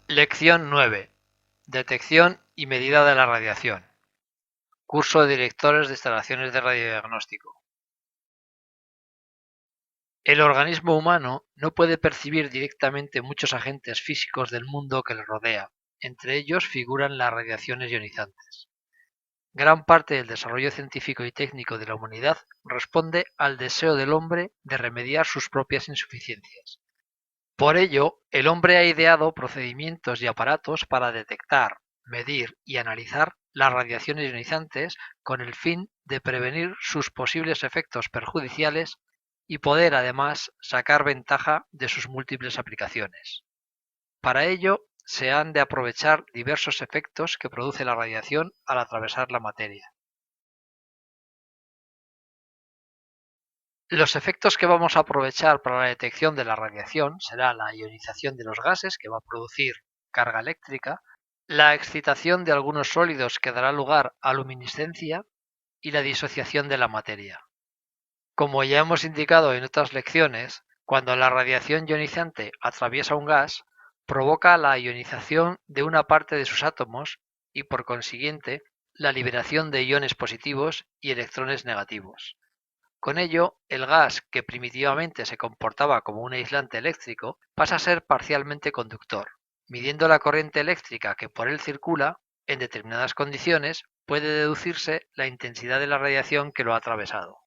Lección 9. Detección y medida de la radiación. Curso de directores de instalaciones de radiodiagnóstico. El organismo humano no puede percibir directamente muchos agentes físicos del mundo que le rodea. Entre ellos figuran las radiaciones ionizantes. Gran parte del desarrollo científico y técnico de la humanidad responde al deseo del hombre de remediar sus propias insuficiencias. Por ello, el hombre ha ideado procedimientos y aparatos para detectar, medir y analizar las radiaciones ionizantes con el fin de prevenir sus posibles efectos perjudiciales y poder además sacar ventaja de sus múltiples aplicaciones. Para ello, se han de aprovechar diversos efectos que produce la radiación al atravesar la materia. Los efectos que vamos a aprovechar para la detección de la radiación será la ionización de los gases, que va a producir carga eléctrica, la excitación de algunos sólidos, que dará lugar a luminiscencia, y la disociación de la materia. Como ya hemos indicado en otras lecciones, cuando la radiación ionizante atraviesa un gas, provoca la ionización de una parte de sus átomos y, por consiguiente, la liberación de iones positivos y electrones negativos. Con ello, el gas, que primitivamente se comportaba como un aislante eléctrico, pasa a ser parcialmente conductor. Midiendo la corriente eléctrica que por él circula, en determinadas condiciones puede deducirse la intensidad de la radiación que lo ha atravesado.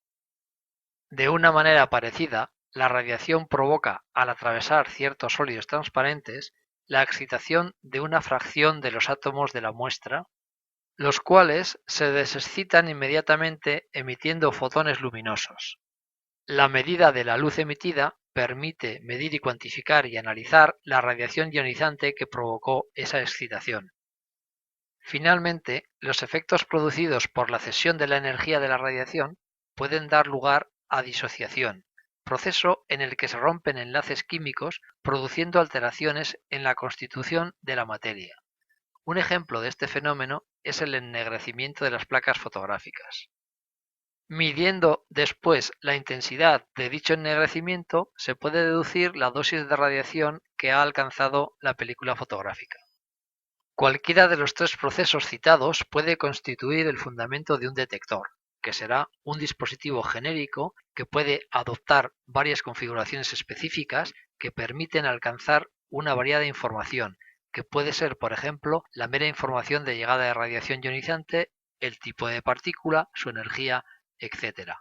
De una manera parecida, la radiación provoca, al atravesar ciertos sólidos transparentes, la excitación de una fracción de los átomos de la muestra, los cuales se desexcitan inmediatamente emitiendo fotones luminosos. La medida de la luz emitida permite medir y cuantificar y analizar la radiación ionizante que provocó esa excitación. Finalmente, los efectos producidos por la cesión de la energía de la radiación pueden dar lugar a disociación, proceso en el que se rompen enlaces químicos produciendo alteraciones en la constitución de la materia. Un ejemplo de este fenómeno es el ennegrecimiento de las placas fotográficas. Midiendo después la intensidad de dicho ennegrecimiento, se puede deducir la dosis de radiación que ha alcanzado la película fotográfica. Cualquiera de los tres procesos citados puede constituir el fundamento de un detector, que será un dispositivo genérico que puede adoptar varias configuraciones específicas que permiten alcanzar una variada información, que puede ser, por ejemplo, la mera información de llegada de radiación ionizante, el tipo de partícula, su energía, etc.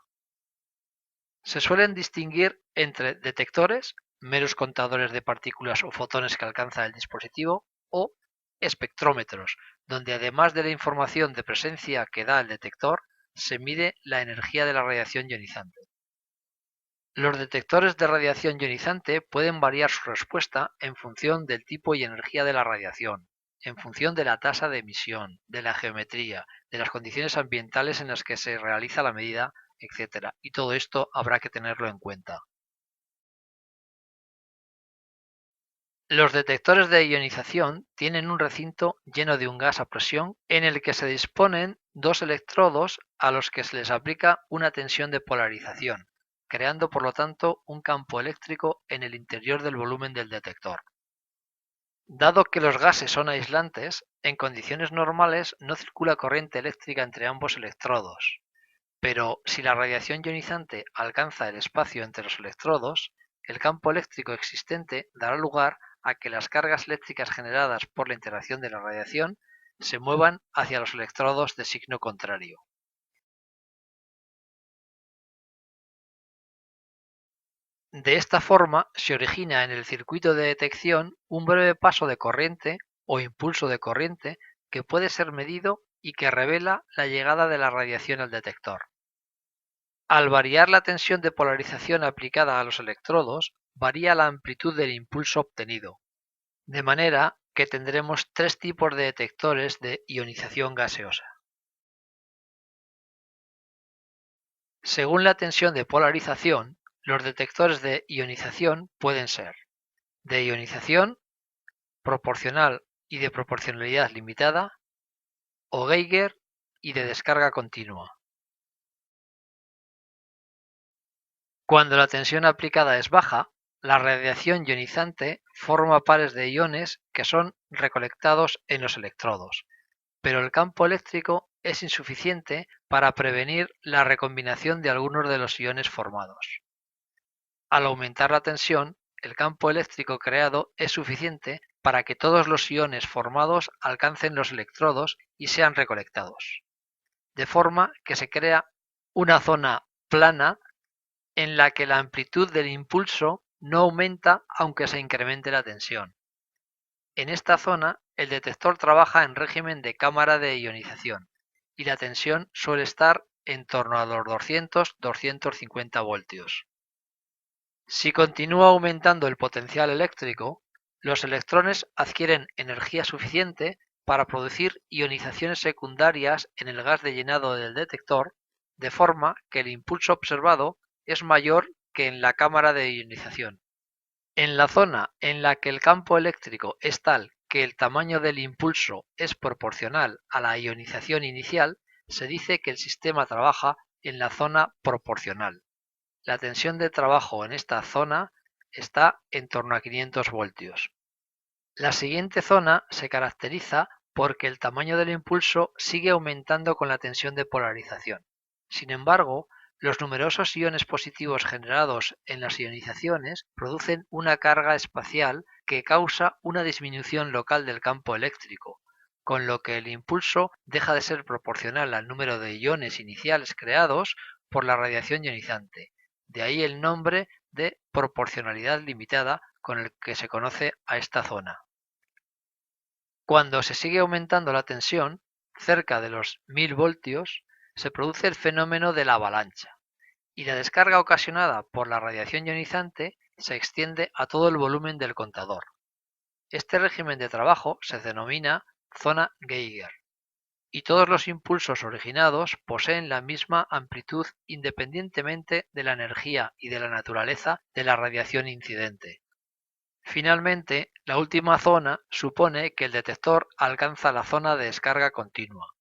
Se suelen distinguir entre detectores, meros contadores de partículas o fotones que alcanza el dispositivo, o espectrómetros, donde además de la información de presencia que da el detector, se mide la energía de la radiación ionizante. Los detectores de radiación ionizante pueden variar su respuesta en función del tipo y energía de la radiación, en función de la tasa de emisión, de la geometría, de las condiciones ambientales en las que se realiza la medida, etc. Y todo esto habrá que tenerlo en cuenta. Los detectores de ionización tienen un recinto lleno de un gas a presión en el que se disponen dos electrodos a los que se les aplica una tensión de polarización, creando por lo tanto un campo eléctrico en el interior del volumen del detector. Dado que los gases son aislantes, en condiciones normales no circula corriente eléctrica entre ambos electrodos, pero si la radiación ionizante alcanza el espacio entre los electrodos, el campo eléctrico existente dará lugar a que las cargas eléctricas generadas por la interacción de la radiación se muevan hacia los electrodos de signo contrario. De esta forma se origina en el circuito de detección un breve paso de corriente o impulso de corriente que puede ser medido y que revela la llegada de la radiación al detector. Al variar la tensión de polarización aplicada a los electrodos, varía la amplitud del impulso obtenido, de manera que tendremos tres tipos de detectores de ionización gaseosa. Según la tensión de polarización, los detectores de ionización pueden ser de ionización, proporcional y de proporcionalidad limitada, o Geiger y de descarga continua. Cuando la tensión aplicada es baja, la radiación ionizante forma pares de iones que son recolectados en los electrodos, pero el campo eléctrico es insuficiente para prevenir la recombinación de algunos de los iones formados. Al aumentar la tensión, el campo eléctrico creado es suficiente para que todos los iones formados alcancen los electrodos y sean recolectados, de forma que se crea una zona plana en la que la amplitud del impulso no aumenta aunque se incremente la tensión. En esta zona, el detector trabaja en régimen de cámara de ionización y la tensión suele estar en torno a los 200-250 voltios. Si continúa aumentando el potencial eléctrico, los electrones adquieren energía suficiente para producir ionizaciones secundarias en el gas de llenado del detector, de forma que el impulso observado es mayor que en la cámara de ionización. En la zona en la que el campo eléctrico es tal que el tamaño del impulso es proporcional a la ionización inicial, se dice que el sistema trabaja en la zona proporcional. La tensión de trabajo en esta zona está en torno a 500 voltios. La siguiente zona se caracteriza porque el tamaño del impulso sigue aumentando con la tensión de polarización. Sin embargo, los numerosos iones positivos generados en las ionizaciones producen una carga espacial que causa una disminución local del campo eléctrico, con lo que el impulso deja de ser proporcional al número de iones iniciales creados por la radiación ionizante. De ahí el nombre de proporcionalidad limitada con el que se conoce a esta zona. Cuando se sigue aumentando la tensión, cerca de los 1000 voltios, se produce el fenómeno de la avalancha, y la descarga ocasionada por la radiación ionizante se extiende a todo el volumen del contador. Este régimen de trabajo se denomina zona Geiger, y todos los impulsos originados poseen la misma amplitud independientemente de la energía y de la naturaleza de la radiación incidente. Finalmente, la última zona supone que el detector alcanza la zona de descarga continua,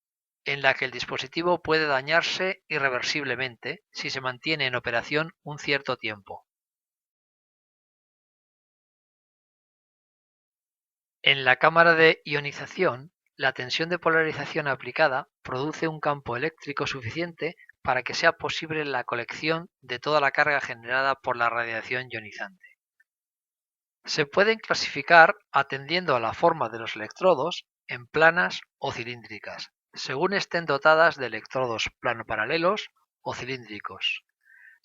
en la que el dispositivo puede dañarse irreversiblemente si se mantiene en operación un cierto tiempo. En la cámara de ionización, la tensión de polarización aplicada produce un campo eléctrico suficiente para que sea posible la colección de toda la carga generada por la radiación ionizante. Se pueden clasificar, atendiendo a la forma de los electrodos, en planas o cilíndricas, según estén dotadas de electrodos plano-paralelos o cilíndricos.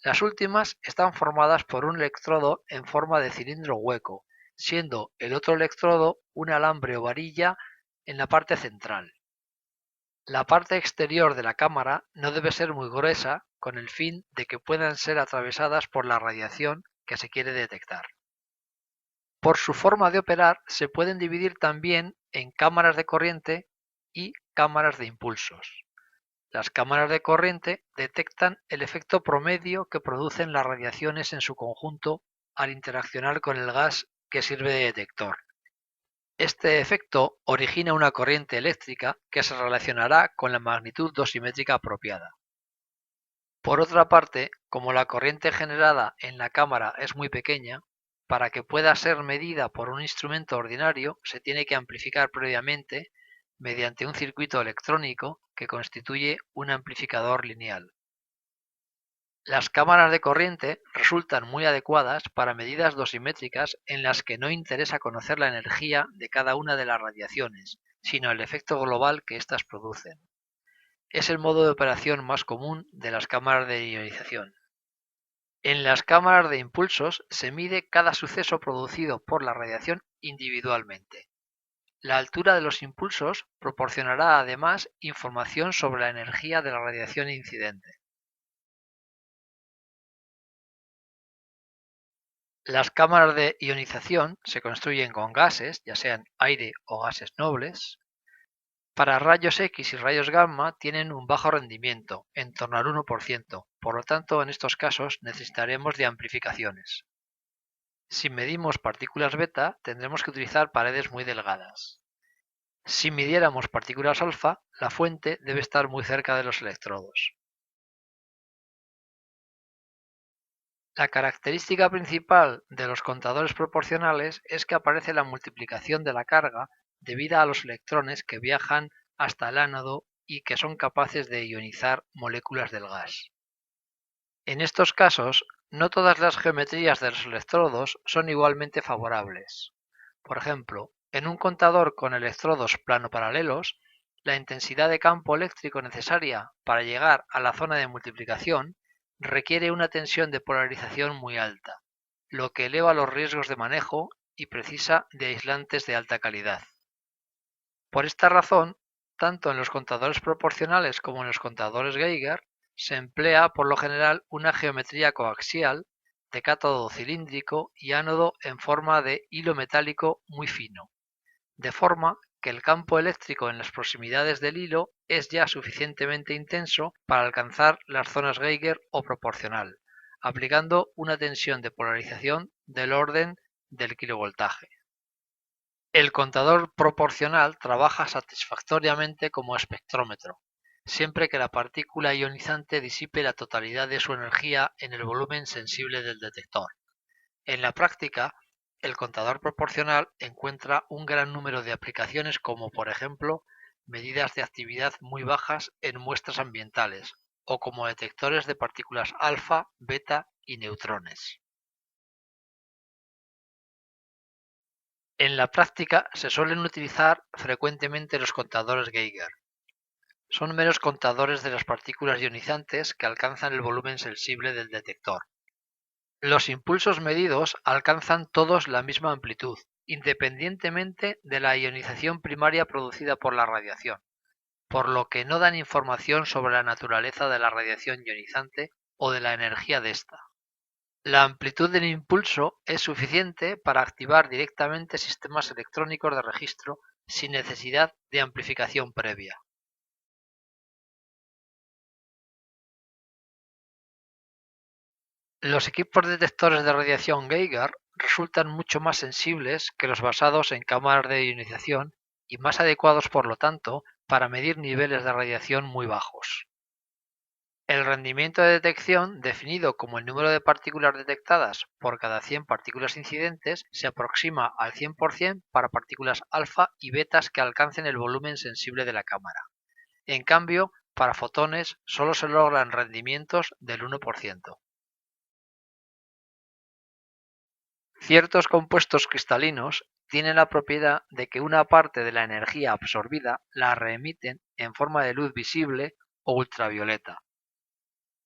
Las últimas están formadas por un electrodo en forma de cilindro hueco, siendo el otro electrodo un alambre o varilla en la parte central. La parte exterior de la cámara no debe ser muy gruesa con el fin de que puedan ser atravesadas por la radiación que se quiere detectar. Por su forma de operar, se pueden dividir también en cámaras de corriente y cámaras de impulsos. Las cámaras de corriente detectan el efecto promedio que producen las radiaciones en su conjunto al interaccionar con el gas que sirve de detector. Este efecto origina una corriente eléctrica que se relacionará con la magnitud dosimétrica apropiada. Por otra parte, como la corriente generada en la cámara es muy pequeña, para que pueda ser medida por un instrumento ordinario se tiene que amplificar previamente mediante un circuito electrónico que constituye un amplificador lineal. Las cámaras de corriente resultan muy adecuadas para medidas dosimétricas en las que no interesa conocer la energía de cada una de las radiaciones, sino el efecto global que éstas producen. Es el modo de operación más común de las cámaras de ionización. En las cámaras de impulsos se mide cada suceso producido por la radiación individualmente. La altura de los impulsos proporcionará además información sobre la energía de la radiación incidente. Las cámaras de ionización se construyen con gases, ya sean aire o gases nobles. Para rayos X y rayos gamma tienen un bajo rendimiento, en torno al 1%, por lo tanto en estos casos necesitaremos de amplificaciones. Si medimos partículas beta tendremos que utilizar paredes muy delgadas. Si midiéramos partículas alfa, la fuente debe estar muy cerca de los electrodos. La característica principal de los contadores proporcionales es que aparece la multiplicación de la carga debida a los electrones que viajan hasta el ánodo y que son capaces de ionizar moléculas del gas. En estos casos, no todas las geometrías de los electrodos son igualmente favorables. Por ejemplo, en un contador con electrodos plano-paralelos, la intensidad de campo eléctrico necesaria para llegar a la zona de multiplicación requiere una tensión de polarización muy alta, lo que eleva los riesgos de manejo y precisa de aislantes de alta calidad. Por esta razón, tanto en los contadores proporcionales como en los contadores Geiger, se emplea por lo general una geometría coaxial de cátodo cilíndrico y ánodo en forma de hilo metálico muy fino, de forma que el campo eléctrico en las proximidades del hilo es ya suficientemente intenso para alcanzar las zonas Geiger o proporcional, aplicando una tensión de polarización del orden del kilovoltaje. El contador proporcional trabaja satisfactoriamente como espectrómetro, siempre que la partícula ionizante disipe la totalidad de su energía en el volumen sensible del detector. En la práctica, el contador proporcional encuentra un gran número de aplicaciones como, por ejemplo, medidas de actividad muy bajas en muestras ambientales o como detectores de partículas alfa, beta y neutrones. En la práctica se suelen utilizar frecuentemente los contadores Geiger. Son meros contadores de las partículas ionizantes que alcanzan el volumen sensible del detector. Los impulsos medidos alcanzan todos la misma amplitud, independientemente de la ionización primaria producida por la radiación, por lo que no dan información sobre la naturaleza de la radiación ionizante o de la energía de esta. La amplitud del impulso es suficiente para activar directamente sistemas electrónicos de registro sin necesidad de amplificación previa. Los equipos detectores de radiación Geiger resultan mucho más sensibles que los basados en cámaras de ionización y más adecuados, por lo tanto, para medir niveles de radiación muy bajos. El rendimiento de detección, definido como el número de partículas detectadas por cada 100 partículas incidentes, se aproxima al 100% para partículas alfa y betas que alcancen el volumen sensible de la cámara. En cambio, para fotones solo se logran rendimientos del 1%. Ciertos compuestos cristalinos tienen la propiedad de que una parte de la energía absorbida la reemiten en forma de luz visible o ultravioleta.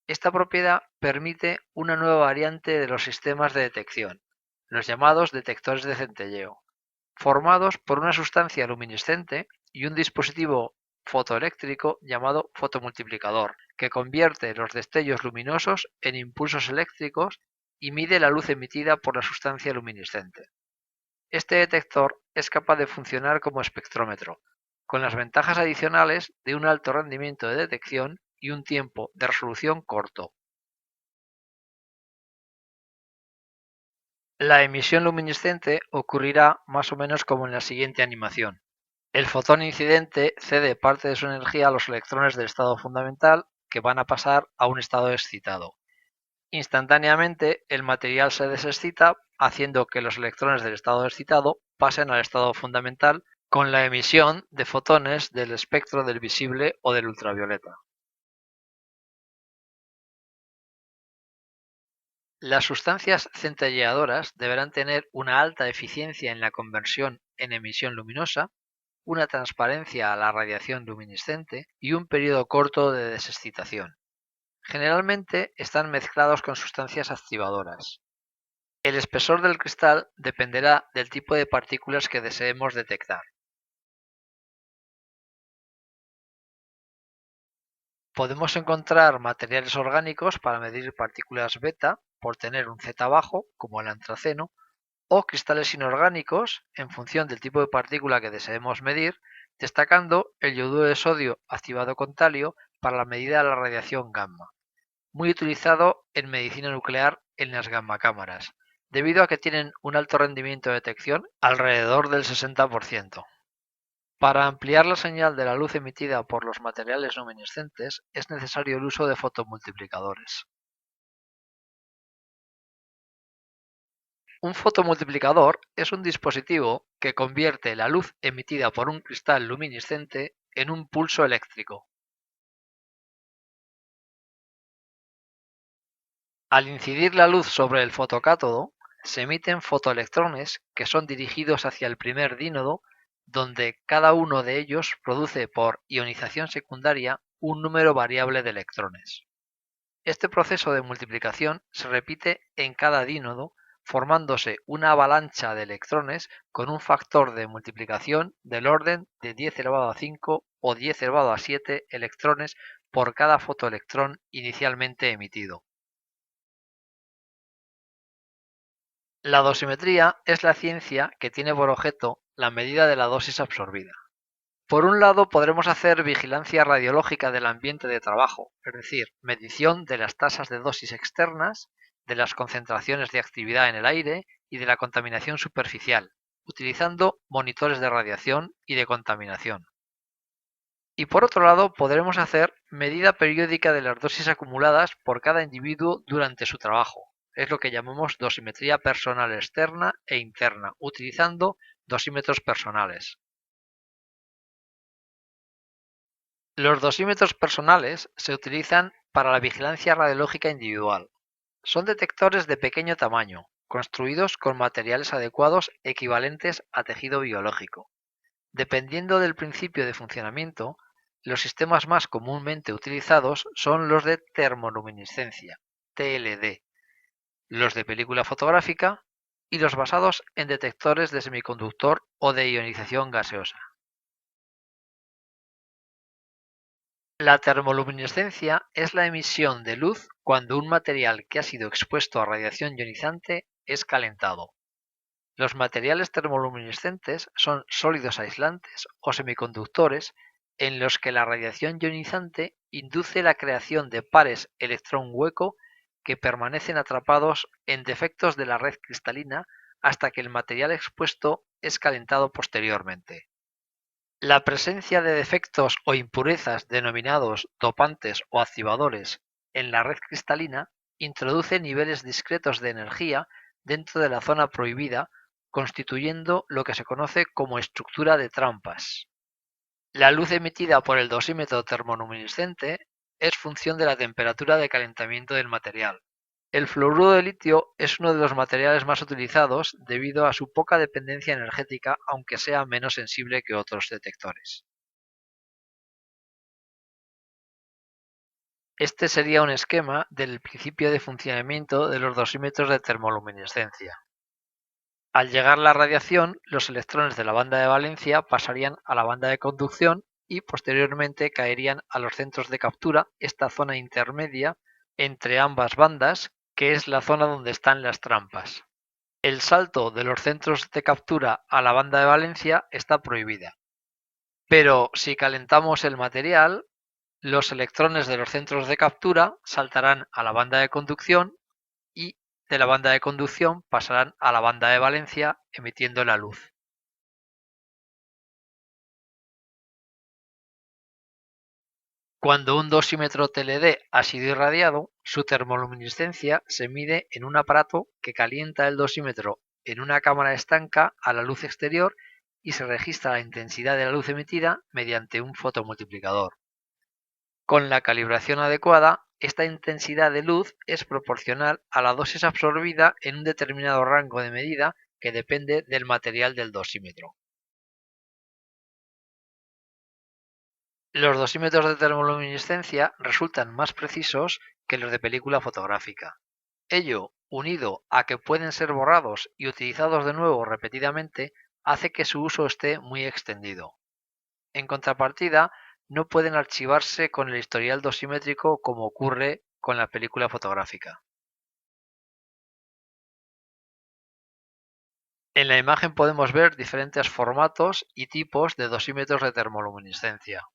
Esta propiedad permite una nueva variante de los sistemas de detección, los llamados detectores de centelleo, formados por una sustancia luminiscente y un dispositivo fotoeléctrico llamado fotomultiplicador, que convierte los destellos luminosos en impulsos eléctricos y mide la luz emitida por la sustancia luminiscente. Este detector es capaz de funcionar como espectrómetro, con las ventajas adicionales de un alto rendimiento de detección y un tiempo de resolución corto. La emisión luminiscente ocurrirá más o menos como en la siguiente animación. El fotón incidente cede parte de su energía a los electrones del estado fundamental, que van a pasar a un estado excitado. Instantáneamente, el material se desexcita, haciendo que los electrones del estado excitado pasen al estado fundamental con la emisión de fotones del espectro del visible o del ultravioleta. Las sustancias centelleadoras deberán tener una alta eficiencia en la conversión en emisión luminosa, una transparencia a la radiación luminiscente y un periodo corto de desexcitación. Generalmente están mezclados con sustancias activadoras. El espesor del cristal dependerá del tipo de partículas que deseemos detectar. Podemos encontrar materiales orgánicos para medir partículas beta por tener un Z bajo, como el antraceno, o cristales inorgánicos en función del tipo de partícula que deseemos medir, destacando el yoduro de sodio activado con talio para la medida de la radiación gamma, muy utilizado en medicina nuclear en las gamma cámaras, debido a que tienen un alto rendimiento de detección, alrededor del 60%. Para ampliar la señal de la luz emitida por los materiales luminiscentes es necesario el uso de fotomultiplicadores. Un fotomultiplicador es un dispositivo que convierte la luz emitida por un cristal luminiscente en un pulso eléctrico. Al incidir la luz sobre el fotocátodo, se emiten fotoelectrones que son dirigidos hacia el primer dínodo, donde cada uno de ellos produce por ionización secundaria un número variable de electrones. Este proceso de multiplicación se repite en cada dínodo, formándose una avalancha de electrones con un factor de multiplicación del orden de 10 elevado a 5 o 10 elevado a 7 electrones por cada fotoelectrón inicialmente emitido. La dosimetría es la ciencia que tiene por objeto la medida de la dosis absorbida. Por un lado, podremos hacer vigilancia radiológica del ambiente de trabajo, es decir, medición de las tasas de dosis externas, de las concentraciones de actividad en el aire y de la contaminación superficial, utilizando monitores de radiación y de contaminación. Y por otro lado, podremos hacer medida periódica de las dosis acumuladas por cada individuo durante su trabajo. Es lo que llamamos dosimetría personal externa e interna, utilizando dosímetros personales. Los dosímetros personales se utilizan para la vigilancia radiológica individual. Son detectores de pequeño tamaño, construidos con materiales adecuados equivalentes a tejido biológico. Dependiendo del principio de funcionamiento, los sistemas más comúnmente utilizados son los de termoluminiscencia, TLD, los de película fotográfica y los basados en detectores de semiconductor o de ionización gaseosa. La termoluminiscencia es la emisión de luz cuando un material que ha sido expuesto a radiación ionizante es calentado. Los materiales termoluminiscentes son sólidos aislantes o semiconductores en los que la radiación ionizante induce la creación de pares electrón hueco que permanecen atrapados en defectos de la red cristalina hasta que el material expuesto es calentado posteriormente. La presencia de defectos o impurezas denominados dopantes o activadores en la red cristalina introduce niveles discretos de energía dentro de la zona prohibida, constituyendo lo que se conoce como estructura de trampas. La luz emitida por el dosímetro termoluminiscente es función de la temperatura de calentamiento del material. El fluoruro de litio es uno de los materiales más utilizados debido a su poca dependencia energética, aunque sea menos sensible que otros detectores. Este sería un esquema del principio de funcionamiento de los dosímetros de termoluminiscencia. Al llegar la radiación, los electrones de la banda de valencia pasarían a la banda de conducción y posteriormente caerían a los centros de captura, esta zona intermedia entre ambas bandas, que es la zona donde están las trampas. El salto de los centros de captura a la banda de valencia está prohibida. Pero si calentamos el material, los electrones de los centros de captura saltarán a la banda de conducción y de la banda de conducción pasarán a la banda de valencia emitiendo la luz. Cuando un dosímetro TLD ha sido irradiado, su termoluminiscencia se mide en un aparato que calienta el dosímetro en una cámara estanca a la luz exterior y se registra la intensidad de la luz emitida mediante un fotomultiplicador. Con la calibración adecuada, esta intensidad de luz es proporcional a la dosis absorbida en un determinado rango de medida que depende del material del dosímetro. Los dosímetros de termoluminiscencia resultan más precisos que los de película fotográfica. Ello, unido a que pueden ser borrados y utilizados de nuevo repetidamente, hace que su uso esté muy extendido. En contrapartida, no pueden archivarse con el historial dosimétrico como ocurre con la película fotográfica. En la imagen podemos ver diferentes formatos y tipos de dosímetros de termoluminiscencia.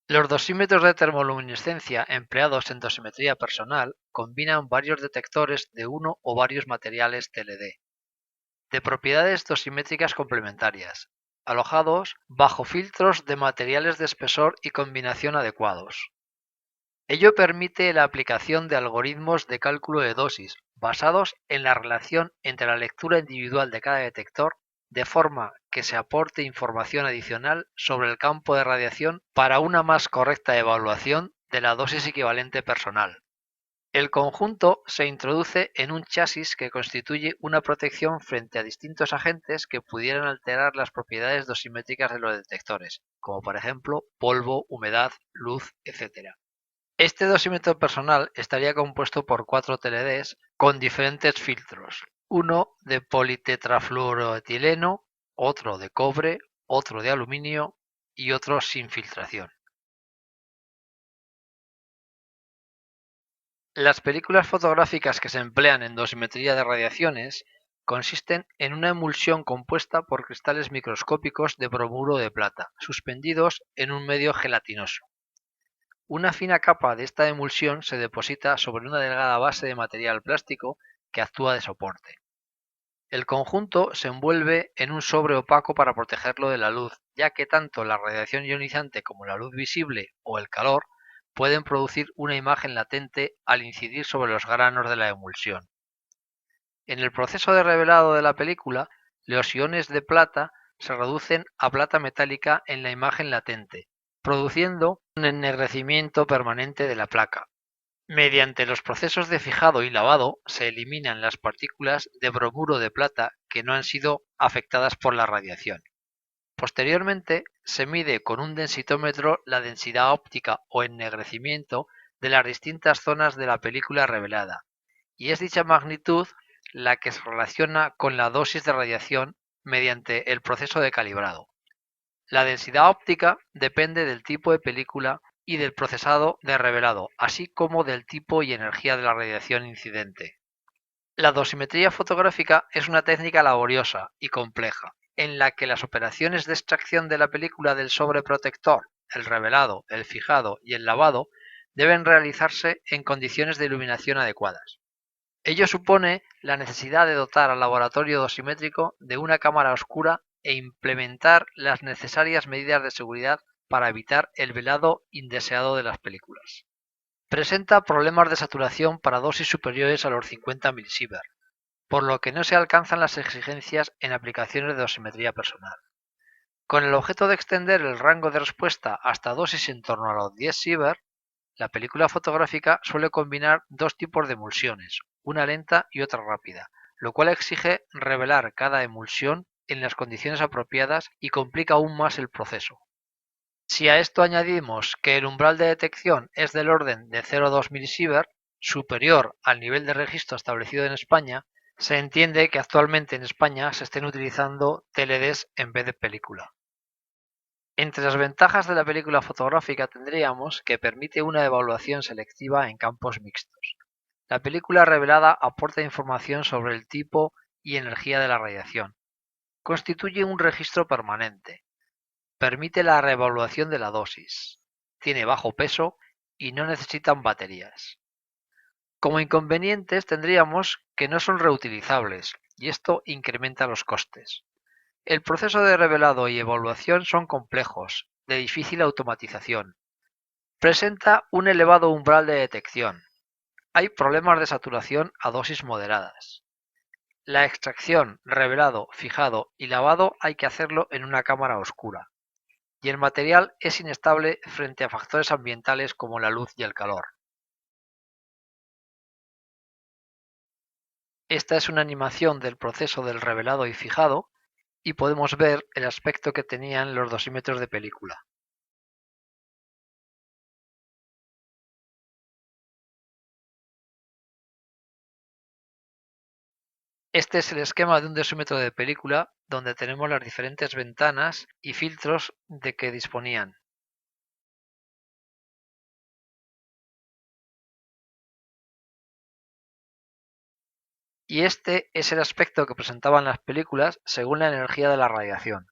Los dosímetros de termoluminiscencia empleados en dosimetría personal combinan varios detectores de uno o varios materiales TLD, de propiedades dosimétricas complementarias, alojados bajo filtros de materiales de espesor y combinación adecuados. Ello permite la aplicación de algoritmos de cálculo de dosis basados en la relación entre la lectura individual de cada detector, de forma que se aporte información adicional sobre el campo de radiación para una más correcta evaluación de la dosis equivalente personal. El conjunto se introduce en un chasis que constituye una protección frente a distintos agentes que pudieran alterar las propiedades dosimétricas de los detectores, como por ejemplo polvo, humedad, luz, etc. Este dosímetro personal estaría compuesto por 4 TLDs con diferentes filtros, uno de politetrafluoroetileno, otro de cobre, otro de aluminio y otro sin filtración. Las películas fotográficas que se emplean en dosimetría de radiaciones consisten en una emulsión compuesta por cristales microscópicos de bromuro de plata, suspendidos en un medio gelatinoso. Una fina capa de esta emulsión se deposita sobre una delgada base de material plástico que actúa de soporte. El conjunto se envuelve en un sobre opaco para protegerlo de la luz, ya que tanto la radiación ionizante como la luz visible o el calor pueden producir una imagen latente al incidir sobre los granos de la emulsión. En el proceso de revelado de la película, los iones de plata se reducen a plata metálica en la imagen latente, produciendo un ennegrecimiento permanente de la placa. Mediante los procesos de fijado y lavado se eliminan las partículas de bromuro de plata que no han sido afectadas por la radiación. Posteriormente, se mide con un densitómetro la densidad óptica o ennegrecimiento de las distintas zonas de la película revelada, y es dicha magnitud la que se relaciona con la dosis de radiación mediante el proceso de calibrado. La densidad óptica depende del tipo de película y del procesado de revelado, así como del tipo y energía de la radiación incidente. La dosimetría fotográfica es una técnica laboriosa y compleja, en la que las operaciones de extracción de la película del sobreprotector, el revelado, el fijado y el lavado deben realizarse en condiciones de iluminación adecuadas. Ello supone la necesidad de dotar al laboratorio dosimétrico de una cámara oscura e implementar las necesarias medidas de seguridad para evitar el velado indeseado de las películas. Presenta problemas de saturación para dosis superiores a los 50 milisievert, por lo que no se alcanzan las exigencias en aplicaciones de dosimetría personal. Con el objeto de extender el rango de respuesta hasta dosis en torno a los 10 sievert, la película fotográfica suele combinar dos tipos de emulsiones, una lenta y otra rápida, lo cual exige revelar cada emulsión en las condiciones apropiadas y complica aún más el proceso. Si a esto añadimos que el umbral de detección es del orden de 0,2 milisievert, superior al nivel de registro establecido en España, se entiende que actualmente en España se estén utilizando TLDs en vez de película. Entre las ventajas de la película fotográfica tendríamos que permite una evaluación selectiva en campos mixtos. La película revelada aporta información sobre el tipo y energía de la radiación. Constituye un registro permanente. Permite la reevaluación de la dosis. Tiene bajo peso y no necesitan baterías. Como inconvenientes tendríamos que no son reutilizables y esto incrementa los costes. El proceso de revelado y evaluación son complejos, de difícil automatización. Presenta un elevado umbral de detección. Hay problemas de saturación a dosis moderadas. La extracción, revelado, fijado y lavado hay que hacerlo en una cámara oscura. Y el material es inestable frente a factores ambientales como la luz y el calor. Esta es una animación del proceso del revelado y fijado y podemos ver el aspecto que tenían los dosímetros de película. Este es el esquema de un dosímetro de película donde tenemos las diferentes ventanas y filtros de que disponían. Y este es el aspecto que presentaban las películas según la energía de la radiación.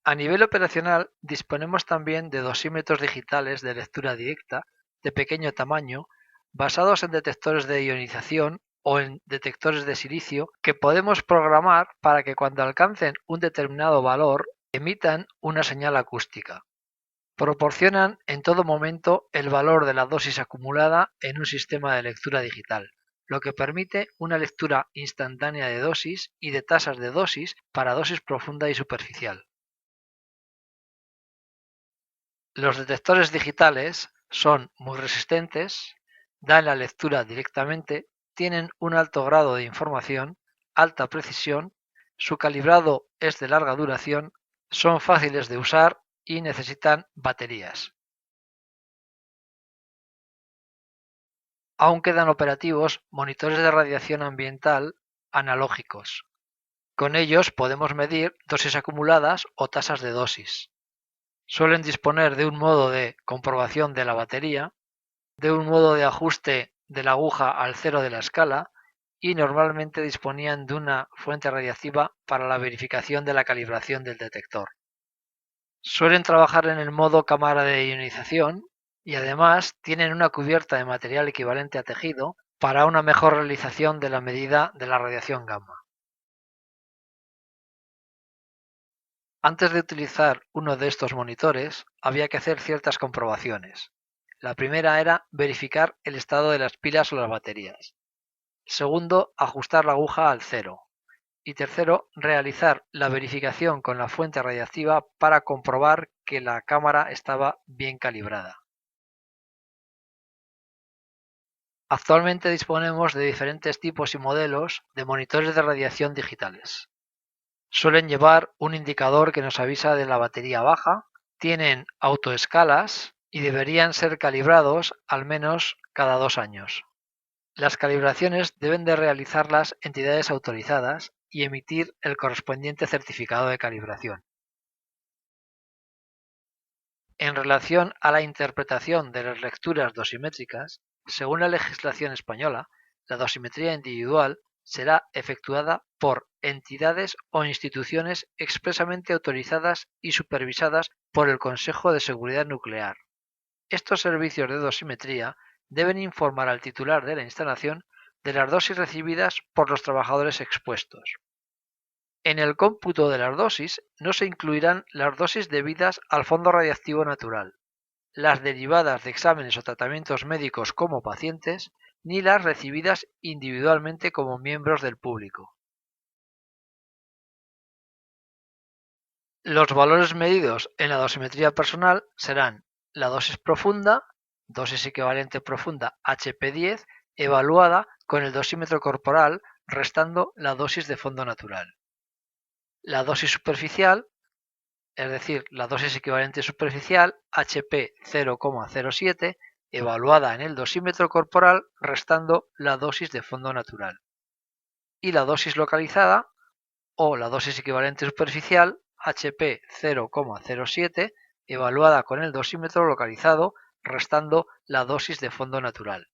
A nivel operacional, disponemos también de dosímetros digitales de lectura directa de pequeño tamaño, basados en detectores de ionización o en detectores de silicio que podemos programar para que cuando alcancen un determinado valor emitan una señal acústica. Proporcionan en todo momento el valor de la dosis acumulada en un sistema de lectura digital, lo que permite una lectura instantánea de dosis y de tasas de dosis para dosis profunda y superficial. Los detectores digitales son muy resistentes, dan la lectura directamente, tienen un alto grado de información, alta precisión, su calibrado es de larga duración, son fáciles de usar y necesitan baterías. Aún quedan operativos monitores de radiación ambiental analógicos. Con ellos podemos medir dosis acumuladas o tasas de dosis. Suelen disponer de un modo de comprobación de la batería, de un modo de ajuste de la aguja al cero de la escala y normalmente disponían de una fuente radiactiva para la verificación de la calibración del detector. Suelen trabajar en el modo cámara de ionización y además tienen una cubierta de material equivalente a tejido para una mejor realización de la medida de la radiación gamma. Antes de utilizar uno de estos monitores, había que hacer ciertas comprobaciones. La primera era verificar el estado de las pilas o las baterías. Segundo, ajustar la aguja al cero. Y tercero, realizar la verificación con la fuente radiactiva para comprobar que la cámara estaba bien calibrada. Actualmente disponemos de diferentes tipos y modelos de monitores de radiación digitales. Suelen llevar un indicador que nos avisa de la batería baja, tienen autoescalas y deberían ser calibrados al menos cada 2 años. Las calibraciones deben de realizarlas entidades autorizadas y emitir el correspondiente certificado de calibración. En relación a la interpretación de las lecturas dosimétricas, según la legislación española, la dosimetría individual será efectuada por entidades o instituciones expresamente autorizadas y supervisadas por el Consejo de Seguridad Nuclear. Estos servicios de dosimetría deben informar al titular de la instalación de las dosis recibidas por los trabajadores expuestos. En el cómputo de las dosis no se incluirán las dosis debidas al fondo radiactivo natural, las derivadas de exámenes o tratamientos médicos como pacientes, ni las recibidas individualmente como miembros del público. Los valores medidos en la dosimetría personal serán la dosis profunda, dosis equivalente profunda HP10, evaluada con el dosímetro corporal restando la dosis de fondo natural. La dosis superficial, es decir, la dosis equivalente superficial HP 0,07, evaluada en el dosímetro corporal restando la dosis de fondo natural. Y la dosis localizada o la dosis equivalente superficial HP 0,07, evaluada con el dosímetro localizado restando la dosis de fondo natural.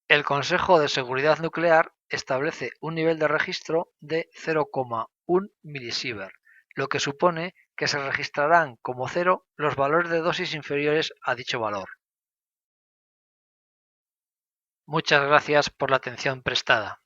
El Consejo de Seguridad Nuclear establece un nivel de registro de 0,1 milisievert, lo que supone que se registrarán como cero los valores de dosis inferiores a dicho valor. Muchas gracias por la atención prestada.